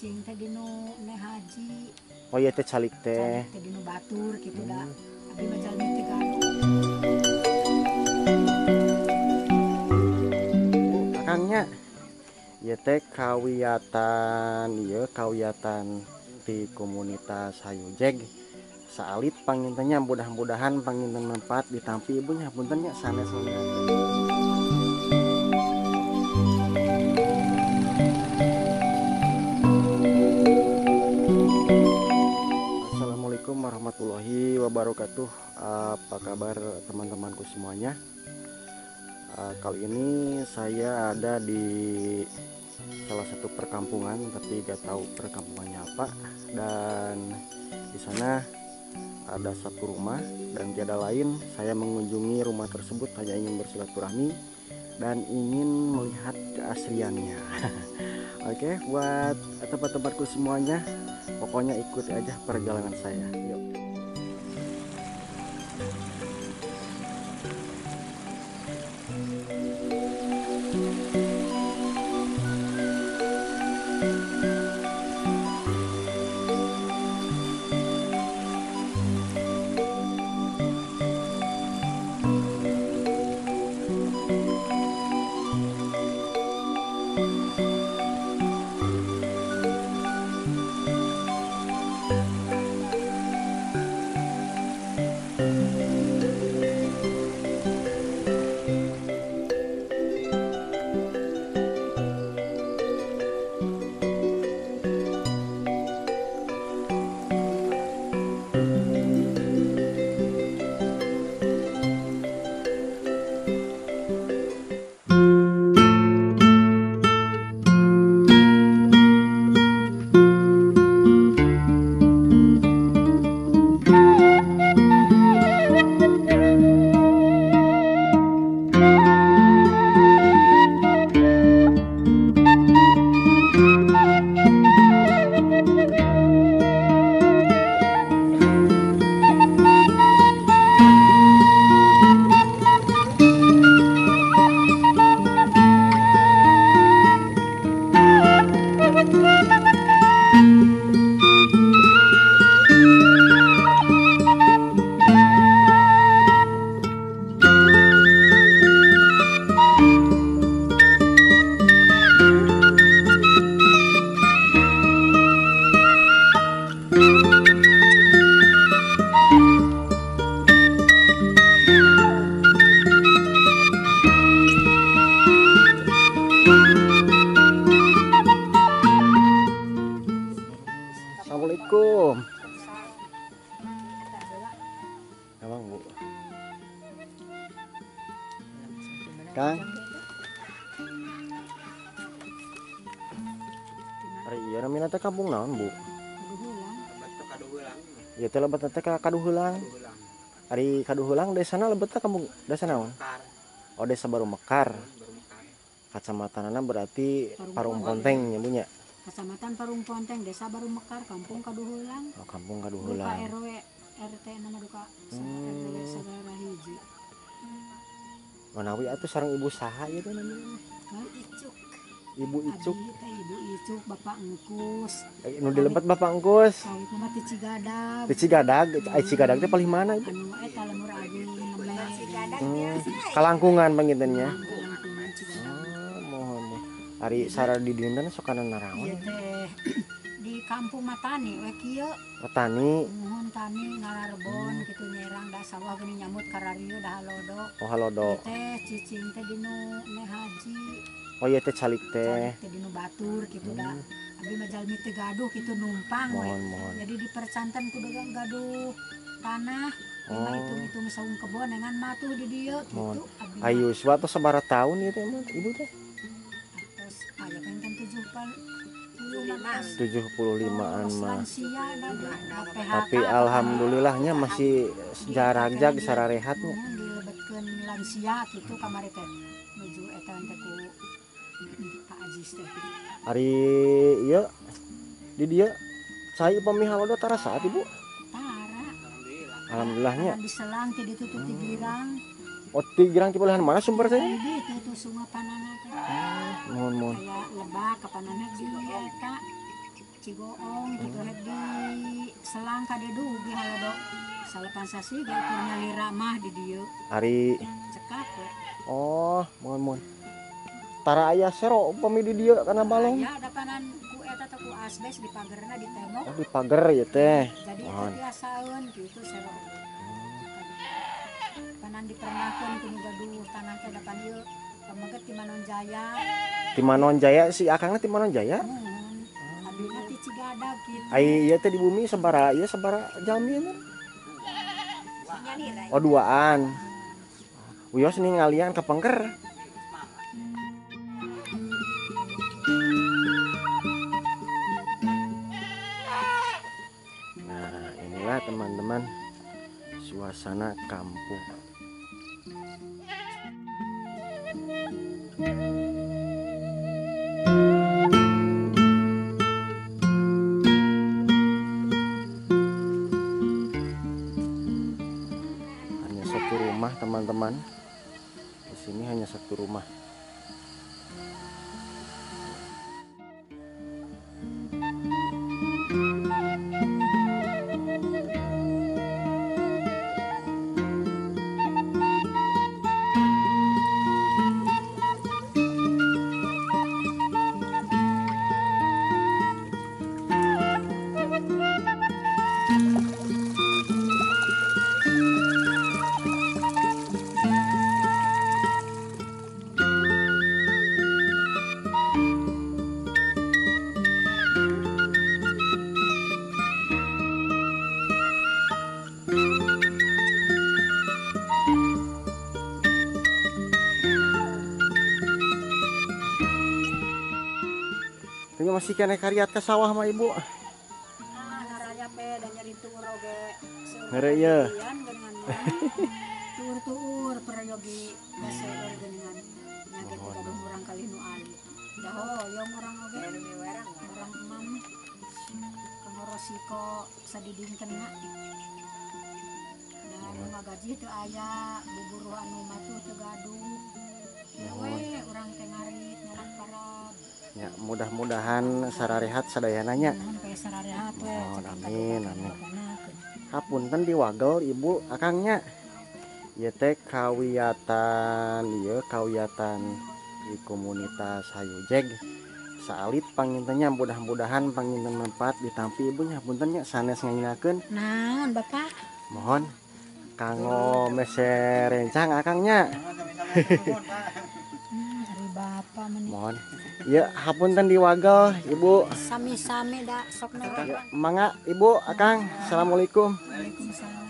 cicing teh dinu ne haji. Oh iya teh calik teh. Calik teh dinu batur gitu dah. Abdi mah jalmi teh gaduh. Akangnya ieu teh kawiatan di komunitas Hayujeg. Saalit pangintennya mudah-mudahan panginten manfaat ditampi ibunya puntennya sanes sanes. Assalamualaikum warahmatullahi wabarakatuh. Apa kabar teman-temanku semuanya? Kali ini saya ada di salah satu perkampungan, tapi gak tahu perkampungannya apa. Dan di sana ada satu rumah dan tiada lain saya mengunjungi rumah tersebut hanya ingin bersilaturahmi dan ingin melihat keasliannya. Oke, buat tempat-tempatku semuanya, pokoknya ikuti aja perjalanan saya. Yuk. Assalamualaikum. Emang Bu. Kang. Ari ieu namina teh kampung naon, Bu? Ieu teh lebet teh ka Kaduheulang. Ari Kaduheulang desana lebet teh kampung desa naon? Oh, Desa Baru Mekar. Kacamatanana berarti Parung Ponteng nya, Bu nya. Kecamatan Parung Ponteng, Desa Baru Mekar, Kampung Kaduheulang. Oh, Kampung Duka Kaduheulang. RW RT nama duka RW sagara hiji. Manawi atuh sareng ibu saha ieu teh namanya? Icuk. Ibu Icuk. Abi teh Ibu Icuk, Bapak Engkus. Nu dilebet Bapak Engkus. Kawit nama ti Cigadag. Di Cigadag, Cigadag teh paling mana itu? Anu eta lemur abi namanya Cigadag. Kalangkungan pangintennya. Lingkungan Cigadag. Mohon. Ari sara di dinten sok kana naraon. Ieu teh di kampung Matani we kieu. Petani. Nuhun tani ngararebon kitu nyerang da sawah geuning nyamut kararieu da halodo. Oh, halodo. Ieu teh cicing teh dinu ne haji. Oh iya teh calik teh. Calik teh dinu batur kitu da. Abdi mah jalmi teh gaduh kitu numpang we. Mohon. Jadi dipercanten kudu gaduh tanah. Lima hitung-hitung saung kebon dengan matuh di dieu kitu. Abdi Ayu suatu sabaraha taun ieu teh ibu teh? terus aya kan 75-an mah. lansia dan PHK. Tapi alhamdulillahnya masih jarajag sararehatnya. Dilebetkeun lansia kitu kamari teh nuju eta teh ku Pak Ajis teh. Ari ieu di dieu cai upami halodo tara saat Ibu? Tara. Alhamdulillahnya. Diselang teh ditutup ti girang. Oh, ti girang ti belahan mana sumber teh? Di itu sungai panana teh. Mohon. Aya lebak ka panana di eta Cigoong gitu di selang kadedu ge halado salapan sasi ge ukurnya lira mah di dieu Ari cekap we. oh mohon tara aya sero upami di dieu kana balong Ya dapanan ku eta teh ku asbes di pagerna di tembok. oh di pager ya teh Jadi itu mohon biasaeun gitu sero. Panan dipernakeun ku nu gaduh tanah teh depan ieu pameget ti Manon Jaya. di Manon Jaya si akangna di Manon Jaya Mun abdina ti Cigadag gitu. ai ieu teh di bumi sabara ieu sabara jalmi nya oh duaan wios ningalian ka pengker nah inilah teman-teman suasana kampung. Hanya satu rumah teman-teman. Di sini hanya satu rumah. Ini masih kena kariat ke sawah mah ibu. Naraya pe dan nyari tuur oge. Ngere ieu. Tuur prayogi baseur geuningan. Nyaget ka urang kali nu ali. Daho yang orang oge orang emam. Kangorosiko sadidingkeun na. Dan ngagaji teu aya buburu anu matuh teu gaduh. Ya we urang teh ngarit nyarak parab. Ya, mudah-mudahan sararehat sadayananya. Kayak sararehat we. Oh, amin. Hapunten diwagel ibu akangnya. Ieu teh kawiyatan di komunitas Hayujeg. Saalit pangintennya mudah-mudahan panginten manfaat ditampi ibunya hapunten nya sanes nganyinakeun. Naon Bapak? Mohon kanggo meser rencang akangnya. Dari Bapak meni. Mohon. Ya, hapunten diwagel ibu. Sami-sami dah sok na. Ya, mangga ibu akang. Assalamualaikum. Waalaikumsalam.